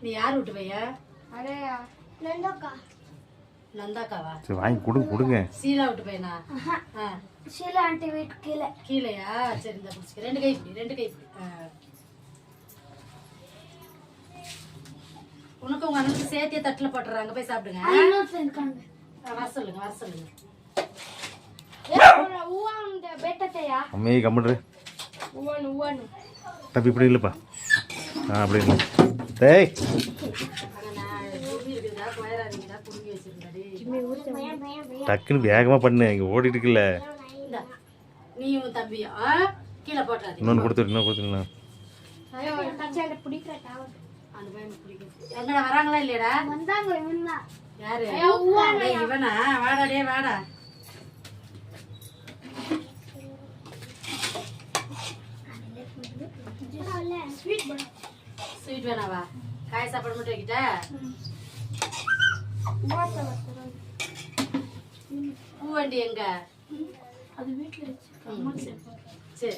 நீ யார் விட்டு பையா? நந்தாக்காவா? சரி வாங்கி கொடுங்க. சீலா விட்டு பையனா? ஷீலா ஆண்டி வீட்டு கீழையா? சரி இந்த பிடிச்சிக்க. ரெண்டு கை பிடி. உனக்கு உங்க அண்ணனுக்கு சேர்த்திய தட்டுல போட்டுறாங்க, போய் சாப்பிடுங்க. வர சொல்லுங்க. அம்மையே கம்முடு. தம்பி இப்படி இல்லைப்பா. அப்படி இல்லை. டேய் டக்குன்னு வேகமாக பண்ணு, இங்கே ஓடிட்டு இருக்குல்ல. நீயும் தம்பியும் கீழே போட்டுறாரு. இன்னொன்று கொடுத்துருங்களா? எங்கடா வராங்களா இல்லையடா? யாரு? இவனா? வாடாடே வாடா. ஸ்வீட் வேணாவா? காய் சாப்பாடு மட்டும் வைக்கிட்ட? பூவண்டி எங்க? அது வீட்டுல சரி